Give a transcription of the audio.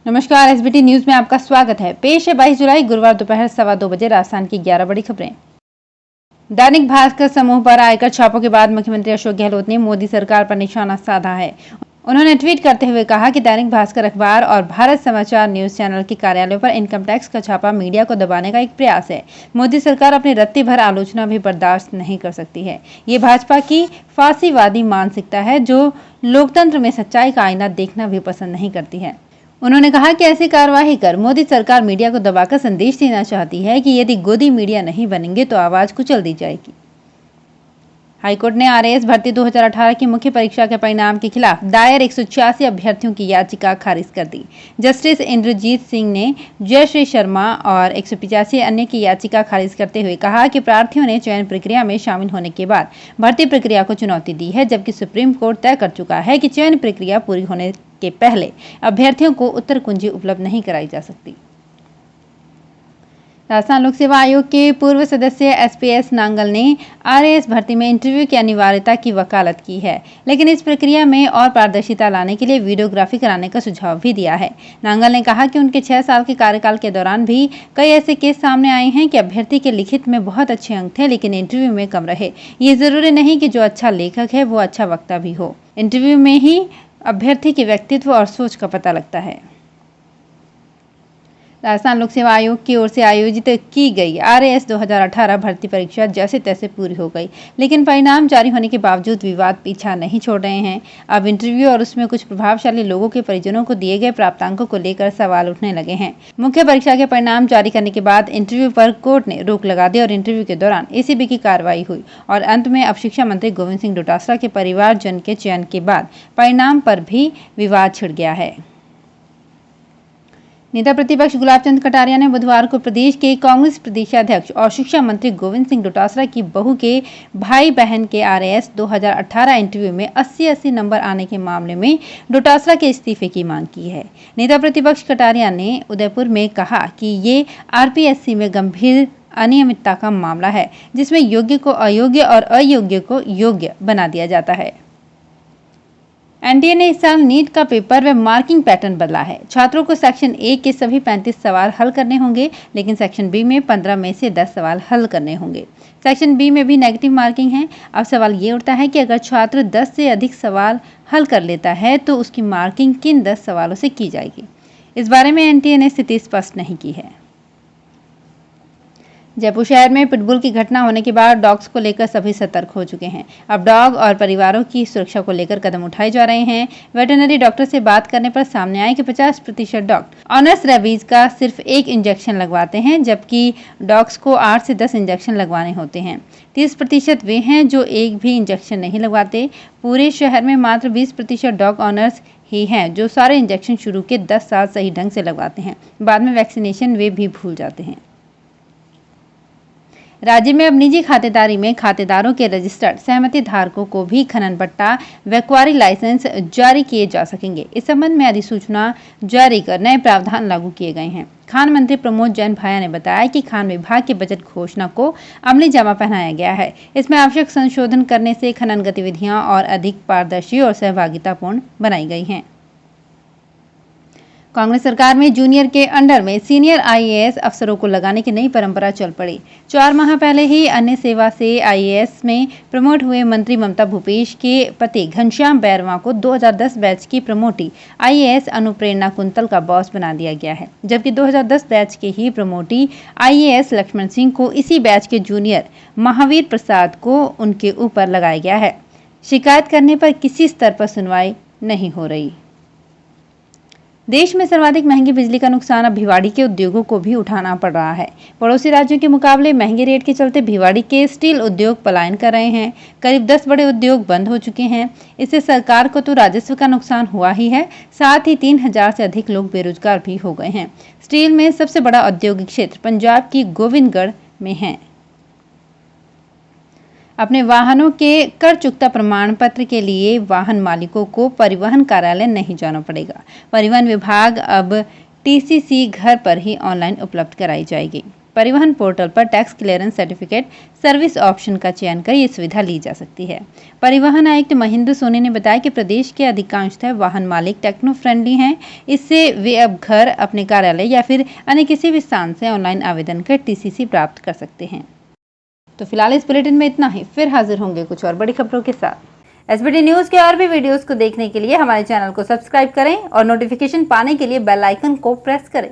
नमस्कार, SBT news में आपका स्वागत है। पेश है 22 जुलाई गुरुवार दोपहर 2:15 बजे राजस्थान की 11 बड़ी खबरें। दैनिक भास्कर समूह पर आयकर छापों के बाद मुख्यमंत्री अशोक गहलोत ने मोदी सरकार पर निशाना साधा है। उन्होंने ट्वीट करते हुए कहा कि दैनिक भास्कर अखबार और भारत समाचार न्यूज चैनल के कार्यालयों पर इनकम टैक्स का छापा मीडिया को दबाने का एक प्रयास है। मोदी सरकार अपनी रत्ती भर आलोचना भी बर्दाश्त नहीं कर सकती है। ये भाजपा की फांसीवादी मानसिकता है जो लोकतंत्र में सच्चाई का आईना देखना भी पसंद नहीं करती है। उन्होंने कहा कि ऐसी कार्यवाही कर मोदी सरकार मीडिया को दबाकर संदेश देना चाहती है कि यदि गोदी मीडिया नहीं बनेंगे तो आवाज कुचल दी जाएगी। हाईकोर्ट ने आरएएस भर्ती 2018 की मुख्य परीक्षा के परिणाम के खिलाफ दायर 186 अभ्यर्थियों की याचिका खारिज कर दी। जस्टिस इंद्रजीत सिंह ने जयश्री शर्मा और 185 अन्य की याचिका खारिज करते हुए कहा कि प्रार्थियों ने चयन प्रक्रिया में शामिल होने के बाद भर्ती प्रक्रिया को चुनौती दी है, जबकि सुप्रीम कोर्ट तय कर चुका है कि चयन प्रक्रिया पूरी होने के पहले अभ्यर्थियों को उत्तर कुंजी उपलब्ध नहीं कराई जा सकती। राजस्थान लोक सेवा आयोग के पूर्व सदस्य एसपीएस नांगल ने आरएएस भर्ती में इंटरव्यू की अनिवार्यता की वकालत की है, लेकिन इस प्रक्रिया में और पारदर्शिता लाने के लिए वीडियोग्राफी कराने का सुझाव भी दिया है। नांगल ने कहा कि उनके 6 साल के कार्यकाल के दौरान भी कई ऐसे केस सामने आए हैं कि अभ्यर्थी के लिखित में बहुत अच्छे अंक थे लेकिन इंटरव्यू में कम रहे। ये जरूरी नहीं कि जो अच्छा लेखक है वो अच्छा वक्ता भी हो। इंटरव्यू में ही अभ्यर्थी के व्यक्तित्व और सोच का पता लगता है। राजस्थान लोक सेवा आयोग की ओर से आयोजित की गई आरएएस 2018 भर्ती परीक्षा जैसे तैसे पूरी हो गई, लेकिन परिणाम जारी होने के बावजूद विवाद पीछा नहीं छोड़ रहे हैं। अब इंटरव्यू और उसमें कुछ प्रभावशाली लोगों के परिजनों को दिए गए प्राप्तांकों को लेकर सवाल उठने लगे हैं। मुख्य परीक्षा के परिणाम जारी करने के बाद इंटरव्यू पर कोर्ट ने रोक लगा दी और इंटरव्यू के दौरान एसीबी की कार्रवाई हुई और अंत में अब शिक्षा मंत्री गोविंद सिंह डोटासरा के परिवारजन के चयन के बाद परिणाम पर भी विवाद छिड़ गया है। नेता प्रतिपक्ष गुलाब चंद कटारिया ने बुधवार को प्रदेश के कांग्रेस प्रदेशाध्यक्ष और शिक्षा मंत्री गोविंद सिंह डोटासरा की बहू के भाई बहन के आरएएस 2018 इंटरव्यू में 80-80 नंबर आने के मामले में डोटासरा के इस्तीफे की मांग की है। नेता प्रतिपक्ष कटारिया ने उदयपुर में कहा कि ये आरपीएससी में गंभीर अनियमितता का मामला है, जिसमें योग्य को अयोग्य और अयोग्य को योग्य बना दिया जाता है। एनटीए ने इस साल नीट का पेपर व मार्किंग पैटर्न बदला है। छात्रों को सेक्शन ए के सभी 35 सवाल हल करने होंगे, लेकिन सेक्शन बी में 15 में से 10 सवाल हल करने होंगे। सेक्शन बी में भी नेगेटिव मार्किंग है। अब सवाल ये उठता है कि अगर छात्र 10 से अधिक सवाल हल कर लेता है तो उसकी मार्किंग किन 10 सवालों से की जाएगी। इस बारे में एनटीए ने स्थिति स्पष्ट नहीं की है। जयपुर शहर में पिटबुल की घटना होने के बाद डॉग्स को लेकर सभी सतर्क हो चुके हैं। अब डॉग और परिवारों की सुरक्षा को लेकर कदम उठाए जा रहे हैं। वेटरनरी डॉक्टर से बात करने पर सामने आया कि 50% डॉग ऑनर्स रेबीज का सिर्फ 1 इंजेक्शन लगवाते हैं, जबकि डॉग्स को 8 से 10 इंजेक्शन लगवाने होते हैं। 30% वे हैं जो एक भी इंजेक्शन नहीं लगवाते। पूरे शहर में मात्र 20% डॉग ऑनर्स ही हैं जो सारे इंजेक्शन शुरू के 10 साल सही ढंग से लगवाते हैं। बाद में वैक्सीनेशन वे भी भूल जाते हैं। राज्य में अब निजी खातेदारी में खातेदारों के रजिस्टर्ड सहमति धारकों को भी खनन पट्टा व क्वारी लाइसेंस जारी किए जा सकेंगे। इस संबंध में अधिसूचना जारी कर नए प्रावधान लागू किए गए हैं। खान मंत्री प्रमोद जैन भाया ने बताया कि खान विभाग की बजट घोषणा को अमली जामा पहनाया गया है। इसमें आवश्यक संशोधन करने से खनन गतिविधियां और अधिक पारदर्शी और सहभागितापूर्ण बनाई गई हैं। कांग्रेस सरकार में जूनियर के अंडर में सीनियर आईएएस अफसरों को लगाने की नई परंपरा चल पड़ी। 4 माह पहले ही अन्य सेवा से आईएएस में प्रमोट हुए मंत्री ममता भूपेश के पति घनश्याम बैरवा को 2010 बैच की प्रमोटी आईएएस अनुप्रेरणा कुंतल का बॉस बना दिया गया है, जबकि 2010 बैच के ही प्रमोटी आईएएस लक्ष्मण सिंह को इसी बैच के जूनियर महावीर प्रसाद को उनके ऊपर लगाया गया है। शिकायत करने पर किसी स्तर पर सुनवाई नहीं हो रही। देश में सर्वाधिक महंगी बिजली का नुकसान अब भिवाड़ी के उद्योगों को भी उठाना पड़ रहा है। पड़ोसी राज्यों के मुकाबले महंगे रेट के चलते भिवाड़ी के स्टील उद्योग पलायन कर रहे हैं। करीब 10 बड़े उद्योग बंद हो चुके हैं। इससे सरकार को तो राजस्व का नुकसान हुआ ही है, साथ ही 3000 से अधिक लोग बेरोजगार भी हो गए हैं। स्टील में सबसे बड़ा औद्योगिक क्षेत्र पंजाब की गोविंदगढ़ में है। अपने वाहनों के कर चुकता प्रमाण पत्र के लिए वाहन मालिकों को परिवहन कार्यालय नहीं जाना पड़ेगा। परिवहन विभाग अब टीसीसी घर पर ही ऑनलाइन उपलब्ध कराई जाएगी। परिवहन पोर्टल पर tax clearance certificate service option का चयन कर ये सुविधा ली जा सकती है। परिवहन आयुक्त महेंद्र सोनी ने बताया कि प्रदेश के अधिकांशतः वाहन मालिक टेक्नो फ्रेंडली हैं। इससे वे अब घर, अपने कार्यालय या फिर अन्य किसी भी स्थान से ऑनलाइन आवेदन कर TCC प्राप्त कर सकते हैं। तो फिलहाल इस बुलेटिन में इतना ही। फिर हाजिर होंगे कुछ और बड़ी खबरों के साथ। SBT न्यूज के और भी वीडियोस को देखने के लिए हमारे चैनल को सब्सक्राइब करें और नोटिफिकेशन पाने के लिए बेल आइकन को प्रेस करें।